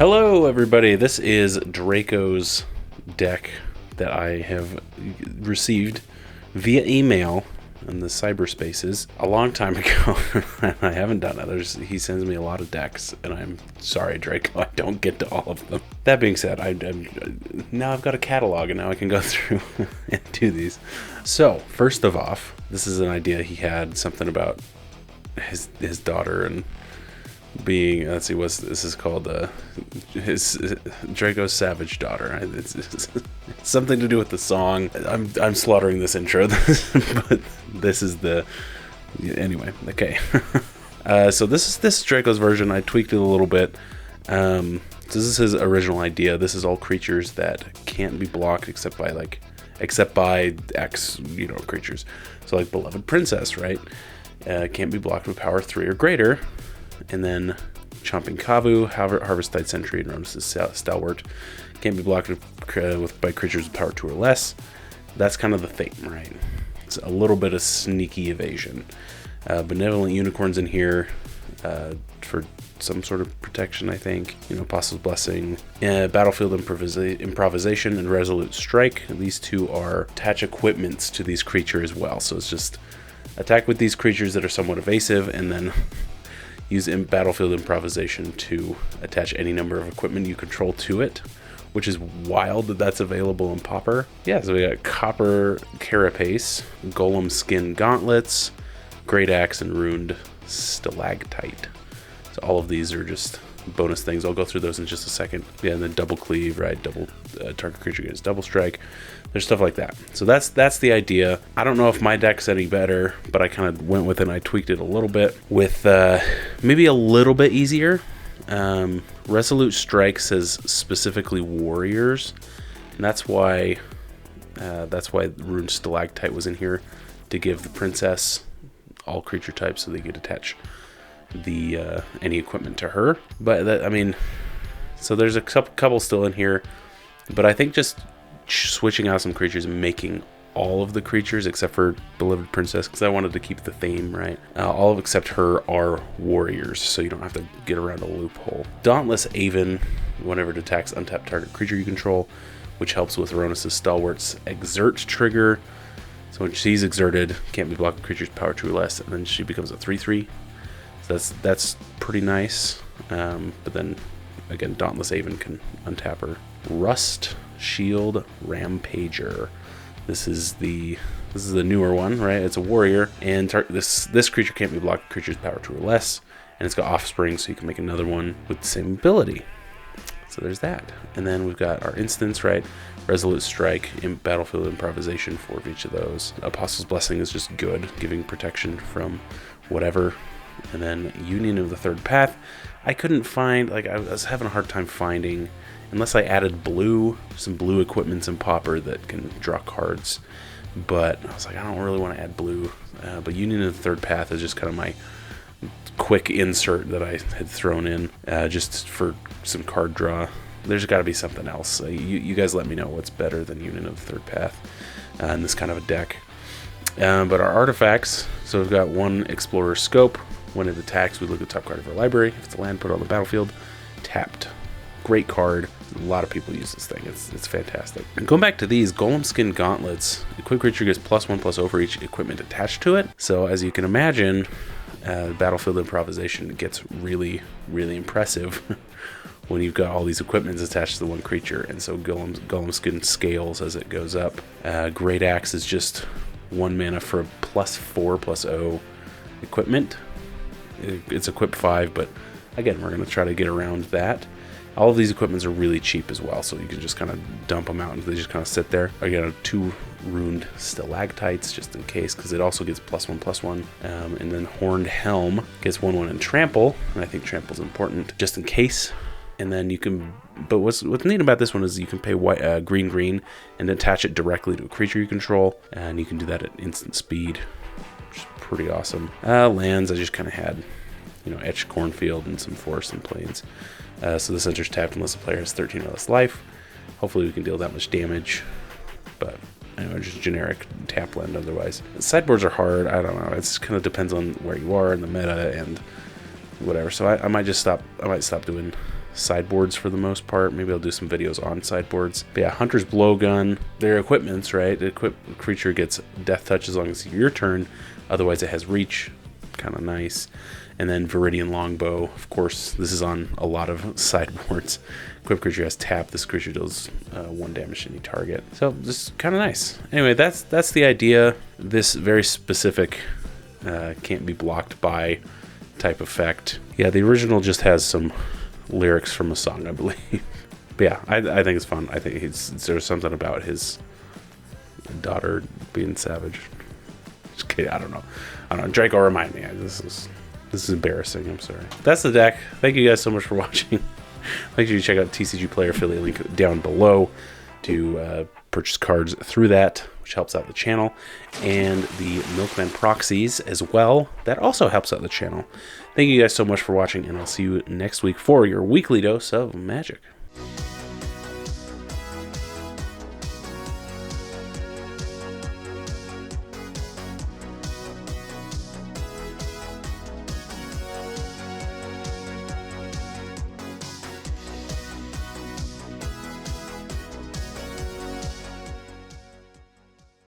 Hello everybody, this is Draco's deck that I have received via email in the cyberspaces a long time ago. I haven't done it. He sends me a lot of decks, and I'm sorry, Draco, I don't get to all of them. That being said, now I've got a catalog, and now I can go through and do these. So, first of all, this is an idea he had, something about his daughter and being, let's see, this is called his Draco's Savage Daughter. It's something to do with the song. I'm slaughtering this intro, but this is anyway. Okay. So this is Draco's version. I tweaked it a little bit. So this is his original idea. This is all creatures that can't be blocked except by X, creatures. So like Beloved Princess, right? Can't be blocked with power 3 or greater. And then Chomping Kavu, Harvest-Tide Sentry, and Ronus' Stalwart can't be blocked by creatures with power 2 or less. That's kind of the theme, right? It's a little bit of sneaky evasion. Benevolent Unicorns in here for some sort of protection, I think. Apostle's Blessing, Battlefield Improvisation, and Resolute Strike. These two are attach equipments to these creatures as well. So it's just attack with these creatures that are somewhat evasive, and then use Battlefield Improvisation to attach any number of equipment you control to it, which is wild that that's available in Pauper. Yeah, so we got Copper Carapace, Golem Skin Gauntlets, Great Axe, and Ruined Stalactite. So all of these are just bonus things. I'll go through those in just a second. Yeah, and then Double Cleave, right? Double target creature gets Double Strike. There's stuff like that. So that's the idea. I don't know if my deck's any better, but I kind of went with it and I tweaked it a little bit with maybe a little bit easier. Resolute Strike says specifically warriors, and that's why Ruined Stalactite was in here, to give the princess all creature types so they could attach any equipment to her. But so there's a couple still in here, but I think just switching out some creatures and making all of the creatures except for Beloved Princess, because I wanted to keep the theme, right? All except her are warriors, so you don't have to get around a loophole. Dauntless Aven, whenever it attacks untapped target creature you control, which helps with Ronus' Stalwart's Exert trigger. So when she's exerted, can't be blocked with creatures power 2 or less, and then she becomes a 3/3. So that's pretty nice. But then again, Dauntless Aven can untap her. Rust Shield Rampager. This is the newer one, right? It's a warrior, and this creature can't be blocked with creatures power 2 or less, and it's got offspring, so you can make another one with the same ability. So there's that. And then we've got our instants, right? Resolute Strike, Battlefield Improvisation, 4 of each of those. Apostle's Blessing is just good, giving protection from whatever. And then Union of the Third Path. I couldn't find, I was having a hard time finding, unless I added some blue equipments in Pauper that can draw cards. But I was like, I don't really want to add blue. But Union of the Third Path is just kind of my quick insert that I had thrown in just for some card draw. There's got to be something else. You guys let me know what's better than Union of the Third Path in this kind of a deck. But our artifacts, so we've got one Explorer Scope. When it attacks, we look at the top card of our library. If it's a land, put it on the battlefield. Tapped. Great card. A lot of people use this thing. It's fantastic. And going back to these, Golem Skin Gauntlets. The creature gets +1/+0 for each equipment attached to it. So as you can imagine, Battlefield Improvisation gets really, really impressive when you've got all these equipments attached to the one creature. And so Golem Skin scales as it goes up. Great Axe is just 1 mana for a +4/+0 equipment. It's equip 5, but again, we're going to try to get around that. All of these equipments are really cheap as well, so you can just kind of dump them out and they just kind of sit there. I got 2 Ruined Stalactites just in case, because it also gets +1/+1. And then Horned Helm gets 1/1 and Trample, and I think Trample's important just in case. And then you can, but what's neat about this one is you can pay green and attach it directly to a creature you control, and you can do that at instant speed, which is pretty awesome. Lands, I just kind of had, Etched Cornfield and some forests and plains. So this enters tapped unless the player has 13 or less life. Hopefully we can deal that much damage, but anyway, just generic tap land otherwise. Sideboards are hard. I don't know. It kind of depends on where you are in the meta and whatever. So I might just stop. I might stop doing sideboards for the most part. Maybe I'll do some videos on sideboards. But yeah, Hunter's Blowgun. Their equipments, right? The creature gets Death Touch as long as it's your turn. Otherwise, it has Reach. Kind of nice. And then Viridian Longbow. Of course, this is on a lot of sideboards. Equipped creature has tap. This creature deals 1 damage to any target. So this is kind of nice. Anyway, that's the idea. This very specific can't be blocked by type effect. Yeah, the original just has some lyrics from a song, I believe. But yeah, I think it's fun. I think there's something about his daughter being savage. Just kidding. I don't know. Draco, remind me. This is embarrassing. I'm sorry. That's the deck. Thank you guys so much for watching. Make sure you check out TCGplayer affiliate link down below to purchase cards through that, which helps out the channel, and the Milkman proxies as well. That also helps out the channel. Thank you guys so much for watching, and I'll see you next week for your weekly dose of magic.